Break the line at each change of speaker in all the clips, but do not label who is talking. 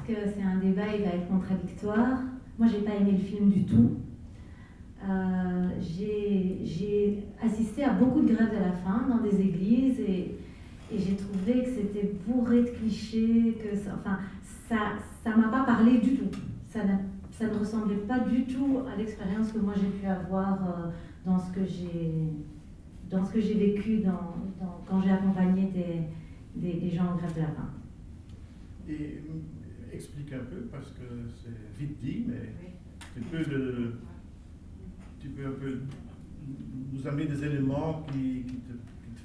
que c'est un débat, il va être contradictoire. Moi, j'ai pas aimé le film du tout. J'ai assisté à beaucoup de grèves de la faim dans des églises et j'ai trouvé que c'était bourré de clichés, que ça m'a pas parlé du tout. Ça ne ressemblait pas du tout à l'expérience que moi j'ai pu avoir dans ce que j'ai vécu quand j'ai accompagné des gens en grève de la faim.
Et explique un peu, parce que c'est vite dit, mais tu peux un peu nous amener des éléments qui te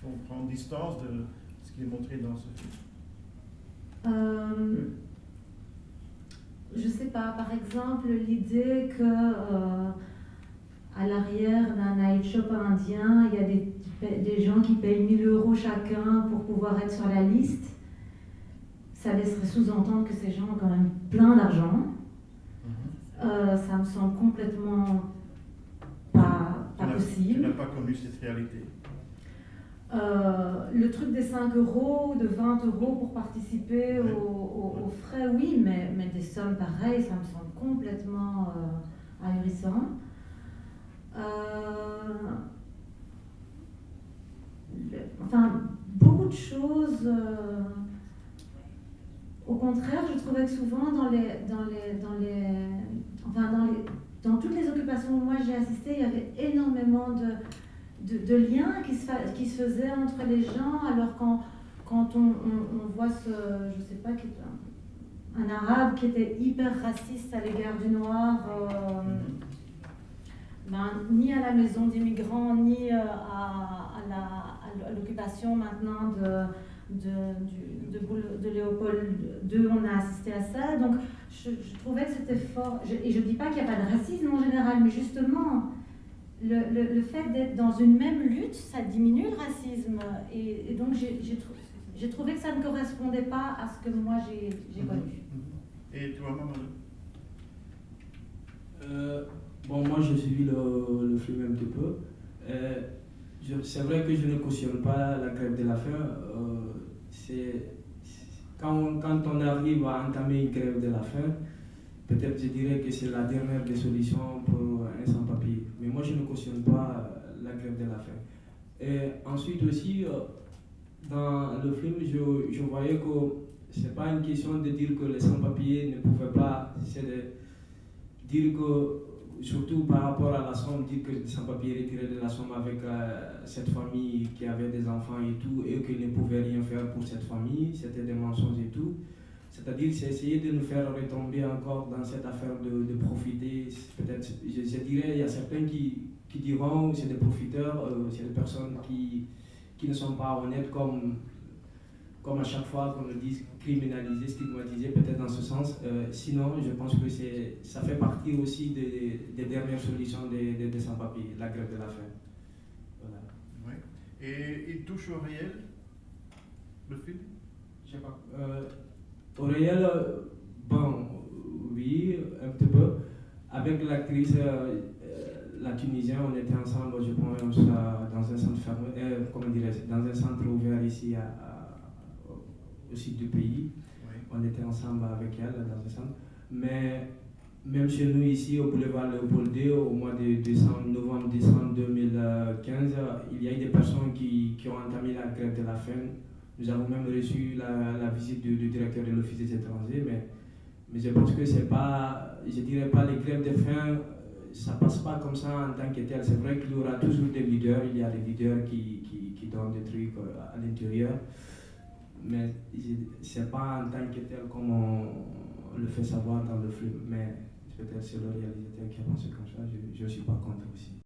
font prendre distance de ce qui est montré dans ce film.
Je sais pas, par exemple, l'idée que à l'arrière d'un night shop indien, il y a des gens qui payent 1 000 € chacun pour pouvoir être sur la liste. Ça laisserait sous-entendre que ces gens ont quand même plein d'argent. Ça me semble complètement pas possible.
Tu n'as pas connu cette réalité.
Le truc des 5 €, de 20 € pour participer aux frais, oui, mais des sommes pareilles, ça me semble complètement ahurissant. Beaucoup de choses. Au contraire, je trouvais que souvent dans toutes les occupations où moi j'ai assisté, il y avait énormément de liens qui se faisaient entre les gens. Alors quand on voit je sais pas, un arabe qui était hyper raciste à l'égard du noir, ni à la maison d'immigrants, ni à l'occupation maintenant de Léopold II, on a assisté à ça. Donc je trouvais que c'était fort. Et je ne dis pas qu'il n'y a pas de racisme en général, mais justement, le fait d'être dans une même lutte, ça diminue le racisme. Et donc j'ai trouvé que ça ne correspondait pas à ce que moi j'ai connu.
Et toi, Mamadou?
Bon, moi j'ai suivi le film un petit peu. C'est vrai que je ne cautionne pas la grève de la faim. Quand on arrive à entamer une grève de la faim, peut-être je dirais que c'est la dernière des solutions pour un sans-papier. Mais moi je ne cautionne pas la grève de la faim. Et ensuite aussi, dans le film, je voyais que ce n'est pas une question de dire que les sans-papiers ne pouvaient pas, c'est de dire que, surtout par rapport à la somme, dire que les sans-papiers retiraient de la somme avec cette famille qui avait des enfants et tout, et qu'ils ne pouvaient rien faire pour cette famille, c'était des mensonges et tout. C'est-à-dire, c'est essayer de nous faire retomber encore dans cette affaire de profiter. Peut-être, je dirais, il y a certains qui diront que c'est des profiteurs, c'est des personnes qui ne sont pas honnêtes, comme à chaque fois qu'on le dit, criminaliser, stigmatiser, peut-être dans ce sens. Sinon, je pense que ça fait partie aussi des dernières solutions des sans-papiers, la grève de la faim. Voilà.
Oui. Et il touche au réel, le film?
Je sais pas. Au réel, bon, oui, un petit peu. Avec l'actrice, la Tunisienne, on était ensemble, je pense, dans un centre fermé, dans un centre ouvert ici au sud du pays. Oui. On était ensemble avec elle dans un centre. Mais même chez nous ici, au boulevard Léopold II, au mois de novembre-décembre 2015, il y a eu des personnes qui ont entamé la grève de la faim. Nous avons même reçu la visite du directeur de l'Office des étrangers, mais je pense que c'est pas, je dirais pas les grèves de faim, ça passe pas comme ça en tant que tel. C'est vrai qu'il y aura toujours des leaders, il y a des leaders qui donnent des trucs à l'intérieur, mais c'est pas en tant que tel comme on le fait savoir dans le film. Mais peut-être c'est le réalisateur qui a pensé comme ça, je ne suis pas contre aussi.